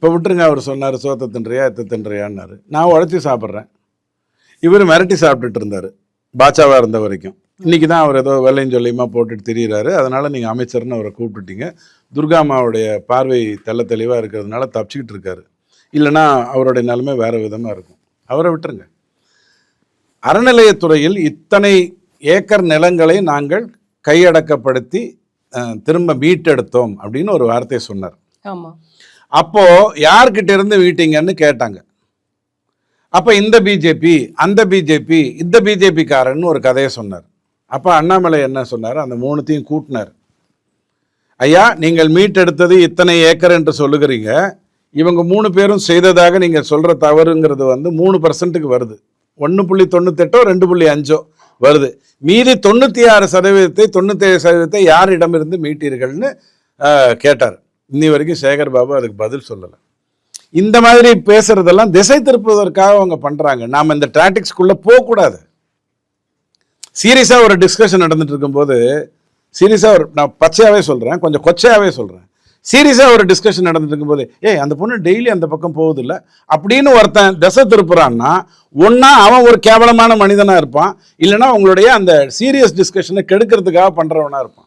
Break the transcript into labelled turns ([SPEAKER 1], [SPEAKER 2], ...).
[SPEAKER 1] இப்போ விட்டுருங்க. அவர் சொன்னார் சோத்தை தின்றியா எத்த தின்றியான்னாரு. நான் உழைச்சி சாப்பிட்றேன். இவர் மிரட்டி சாப்பிட்டுட்டு இருந்தார் பாட்சாவாக இருந்த வரைக்கும். இன்றைக்கி தான் அவர் ஏதோ வெள்ளையும் சொல்லியுமா போட்டுட்டு திரியிறாரு. அதனால் நீங்கள் அமைச்சர்னு அவரை கூப்பிட்டுட்டீங்க. துர்காமாவுடைய பார்வை தெள்ள தெளிவாக இருக்கிறதுனால தப்பிச்சுக்கிட்டு இருக்காரு. இல்லைனா அவருடைய நிலைமை வேறு விதமாக இருக்கும். அவரை விட்டுருங்க. அறநிலையத்துறையில் இத்தனை ஏக்கர் நிலங்களை நாங்கள் கையடக்கப்படுத்தி திரும்ப மீட்டெடுத்தோம் அப்படின்னு ஒரு வார்த்தையை சொன்னார். அப்போ யார்கிட்ட இருந்து மீட்டிங்கன்னு கேட்டாங்க. அப்போ இந்த பிஜேபி அந்த பிஜேபி இந்த பிஜேபிக்காரன்னு ஒரு கதையை சொன்னார். அப்போ அண்ணாமலை என்ன சொன்னார்? அந்த மூணுத்தையும் கூட்டினார். ஐயா, நீங்கள் மீட்டெடுத்தது இத்தனை ஏக்கர் என்று சொல்லுகிறீங்க. இவங்க 3 பேரும் செய்ததாக நீங்கள் சொல்கிற தவறுங்கிறது 3% வருது. 1.98 2.5 வருது. மீதி 96% 97% யாரிடமிருந்து மீட்டீர்கள்னு கேட்டார். இன்னி வரைக்கும் சேகர் பாபு அதுக்கு பதில் சொல்லலை. இந்த மாதிரி பேசுறதெல்லாம் திசை திருப்புவதற்காக அவங்க பண்றாங்க. நாம் இந்த டாக்டிக்ஸ்குள்ள போகக்கூடாது. சீரியஸாக ஒரு டிஸ்கஷன் நடந்துட்டு இருக்கும்போது, சீரியஸாக நான் பச்சையாகவே சொல்கிறேன், கொஞ்சம் கொச்சையாகவே சொல்கிறேன், சீரியஸாக ஒரு டிஸ்கஷன் நடந்துட்டு இருக்கும்போது, அந்த பொண்ணு டெய்லி அந்த பக்கம் போகுது இல்லை அப்படின்னு ஒருத்தன் திசை திருப்புறான்னா, ஒன்றா அவன் ஒரு கேவலமான மனிதனாக இருப்பான், இல்லைனா உங்களுடைய அந்த சீரியஸ் டிஸ்கஷனை கெடுக்கிறதுக்காக பண்ணுறவனாக இருப்பான்.